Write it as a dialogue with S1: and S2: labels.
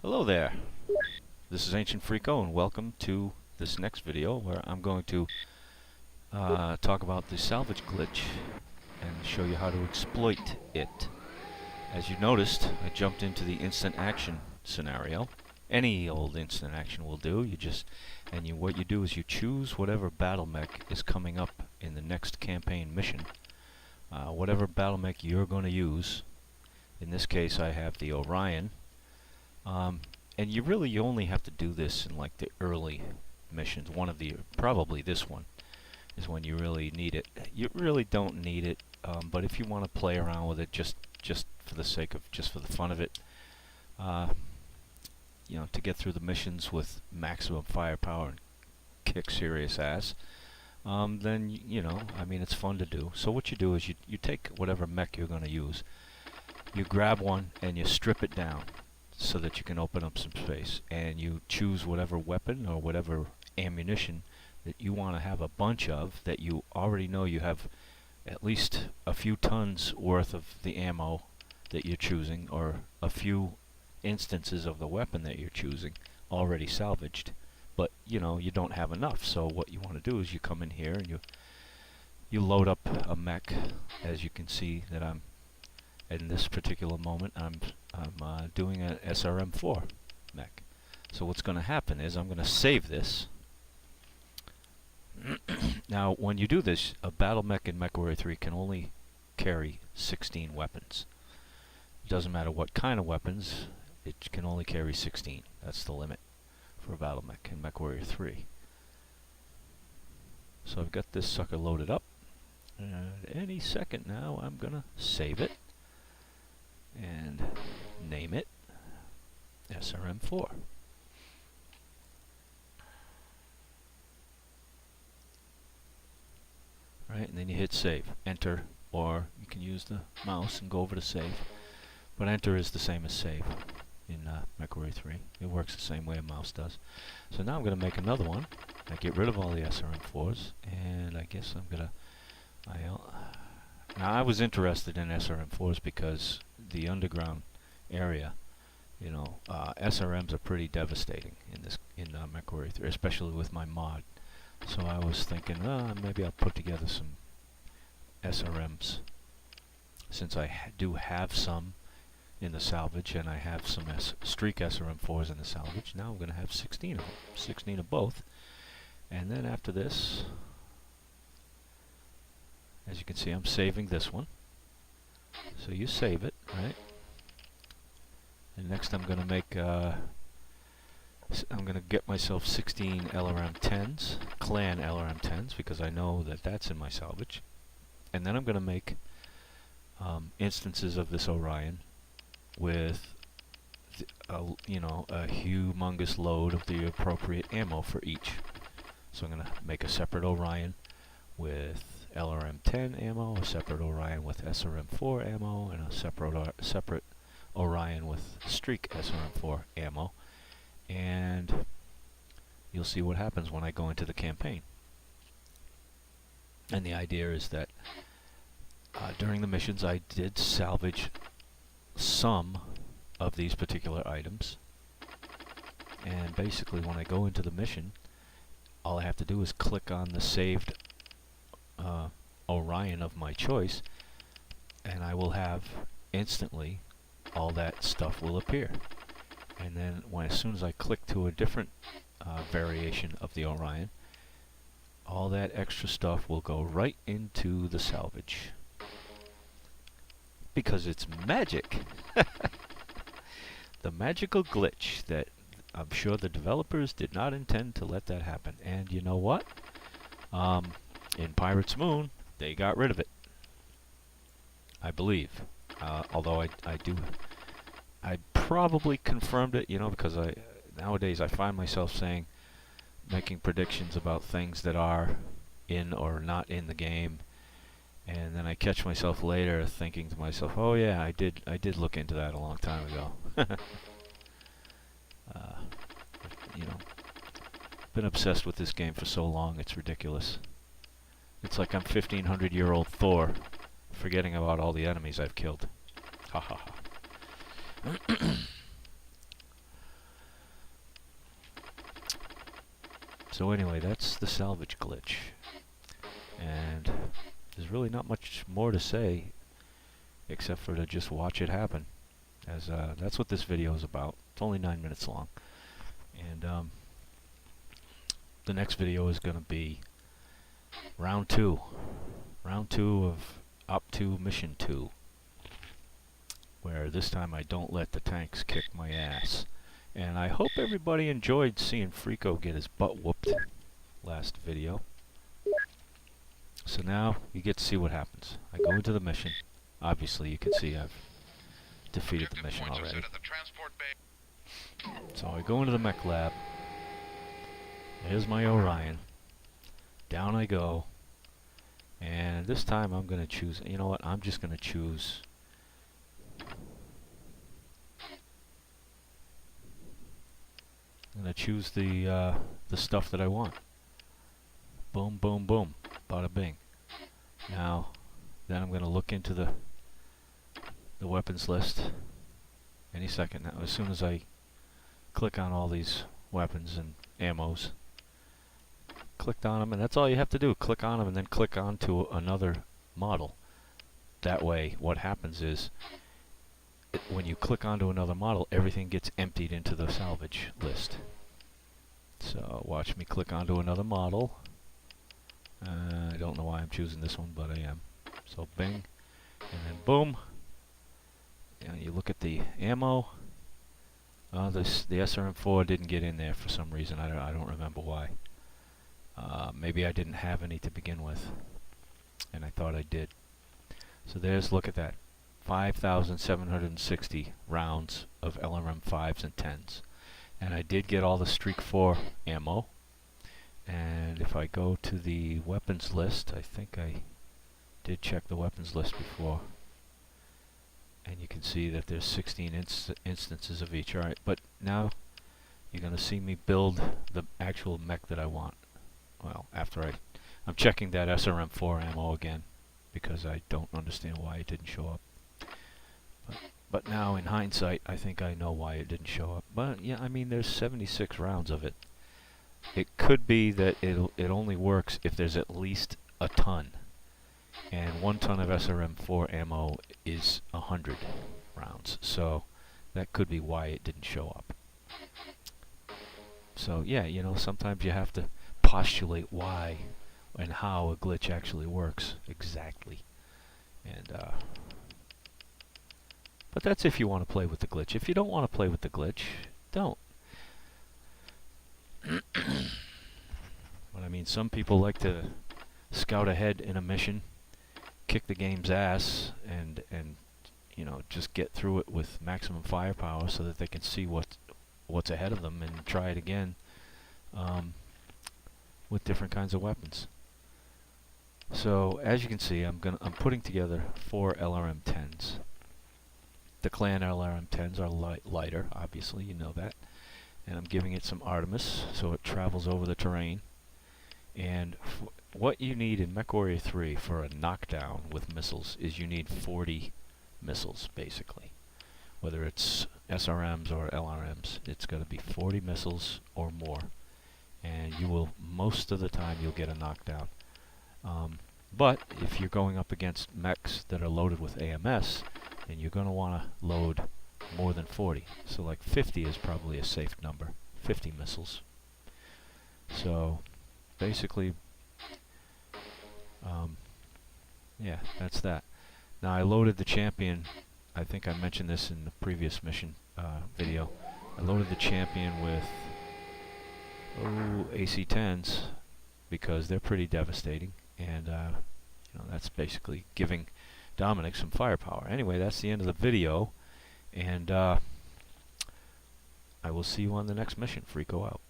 S1: Hello there, this is Ancient Freako and welcome to this next video where I'm going to talk about the salvage glitch and show you how to exploit it. As you noticed, I jumped into the instant action scenario. Any old instant action will do. What you do is you choose whatever battle mech is coming up in the next campaign mission. Whatever battle mech you're going to use. In this case I have the Orion. And you only have to do this in like the early missions. Probably this one is when you really need it. You really don't need it, but if you want to play around with it just for the sake of, just for the fun of it, to get through the missions with maximum firepower and kick serious ass, then it's fun to do. So what you do is you take whatever mech you're going to use, you grab one and you strip it down so that you can open up some space, and you choose whatever weapon or whatever ammunition that you want to have a bunch of, that you already know you have at least a few tons worth of the ammo that you're choosing, or a few instances of the weapon that you're choosing already salvaged, but you don't have enough. So what you want to do is you come in here and you load up a mech. As you can see that I'm in this particular moment, I'm doing an SRM-4 mech. So what's going to happen is I'm going to save this. Now, when you do this, a battle mech in MechWarrior 3 can only carry 16 weapons. It doesn't matter what kind of weapons, it can only carry 16. That's the limit for a battle mech in MechWarrior 3. So I've got this sucker loaded up, and any second now I'm going to save it and name it SRM-4. Right, and then you hit save, enter, or you can use the mouse and go over to save. But enter is the same as save in MechWarrior 3. It works the same way a mouse does. So now I'm going to make another one. I get rid of all the SRM-4s, and I guess I'm going to... Now I was interested in SRM-4s because the underground area, SRMs are pretty devastating in MechWarrior 3, especially with my mod. So I was thinking, maybe I'll put together some SRMs, since I do have some in the salvage, and I have some streak SRM-4s in the salvage. Now I'm going to have 16 of them, 16 of both. And then after this, as you can see, I'm saving this one. So you save it, right? And next I'm going to make, I'm going to get myself 16 LRM-10s, clan LRM-10s, because I know that that's in my salvage. And then I'm going to make instances of this Orion with, a humongous load of the appropriate ammo for each. So I'm going to make a separate Orion with LRM-10 ammo, a separate Orion with SRM-4 ammo, and a separate Orion with streak SRM-4 ammo. And you'll see what happens when I go into the campaign. And the idea is that during the missions I did salvage some of these particular items, and basically when I go into the mission, all I have to do is click on the saved Orion of my choice, and I will have instantly all that stuff will appear. And then as soon as I click to a different variation of the Orion, all that extra stuff will go right into the salvage. Because it's magic! The magical glitch that I'm sure the developers did not intend to let that happen. And you know what? In Pirate's Moon, they got rid of it, I believe. Although I probably confirmed it, because nowadays I find myself making predictions about things that are in or not in the game, and then I catch myself later thinking to myself, oh yeah, I did look into that a long time ago. Been obsessed with this game for so long, it's ridiculous. It's like I'm 1500-year-old Thor, forgetting about all the enemies I've killed. Ha ha ha. So anyway, that's the salvage glitch. And there's really not much more to say except for to just watch it happen. As that's what this video is about. It's only 9 minutes long. And the next video is going to be round 2. Round 2 of up to mission 2. Where this time I don't let the tanks kick my ass. And I hope everybody enjoyed seeing Freako get his butt whooped last video. So now you get to see what happens. I go into the mission. Obviously you can see I've defeated the mission already. So I go into the mech lab. There's my Orion. Down I go. And this time I'm going to choose, you know what, I'm just going to choose the stuff that I want. Boom, boom, boom. Bada bing. Now, then I'm going to look into the weapons list any second now. As soon as I click on all these weapons and ammos, clicked on them, and that's all you have to do. Click on them and then click on to another model. That way, what happens is, when you click onto another model, everything gets emptied into the salvage list. So watch me click onto another model. I don't know why I'm choosing this one, but I am. So bing, and then boom. And you look at the ammo. The SRM4 didn't get in there for some reason. I don't remember why. Maybe I didn't have any to begin with, and I thought I did. So there's, look at that. 5,760 rounds of LRM 5s and 10s. And I did get all the Streak 4 ammo. And if I go to the weapons list, I think I did check the weapons list before. And you can see that there's 16 instances of each. Alright, but now you're going to see me build the actual mech that I want. Well, after I'm checking that SRM4 ammo again, because I don't understand why it didn't show up. But now, in hindsight, I think I know why it didn't show up. But yeah, I mean, there's 76 rounds of it. It could be that it only works if there's at least a ton. And 1 ton of SRM4 ammo is 100 rounds. So that could be why it didn't show up. So yeah, you know, sometimes you have to postulate why and how a glitch actually works exactly. And but that's if you want to play with the glitch. If you don't want to play with the glitch, don't. But I mean, some people like to scout ahead in a mission, kick the game's ass, and you know, just get through it with maximum firepower so that they can see what's ahead of them and try it again with different kinds of weapons. So as you can see, I'm putting together 4 LRM 10s. The clan LRM 10s are lighter, obviously, you know that. And I'm giving it some Artemis so it travels over the terrain. And what you need in MechWarrior 3 for a knockdown with missiles is you need 40 missiles, basically. Whether it's SRMs or LRMs, it's going to be 40 missiles or more. And you will, most of the time, you'll get a knockdown. But if you're going up against mechs that are loaded with AMS, then you're going to want to load more than 40. So like 50 is probably a safe number. 50 missiles. So basically, yeah, that's that. Now I loaded the champion. I think I mentioned this in the previous mission video. I loaded the champion with AC-10s because they're pretty devastating, and you know, that's basically giving Dominic some firepower. Anyway, that's the end of the video, and I will see you on the next mission. Freako out.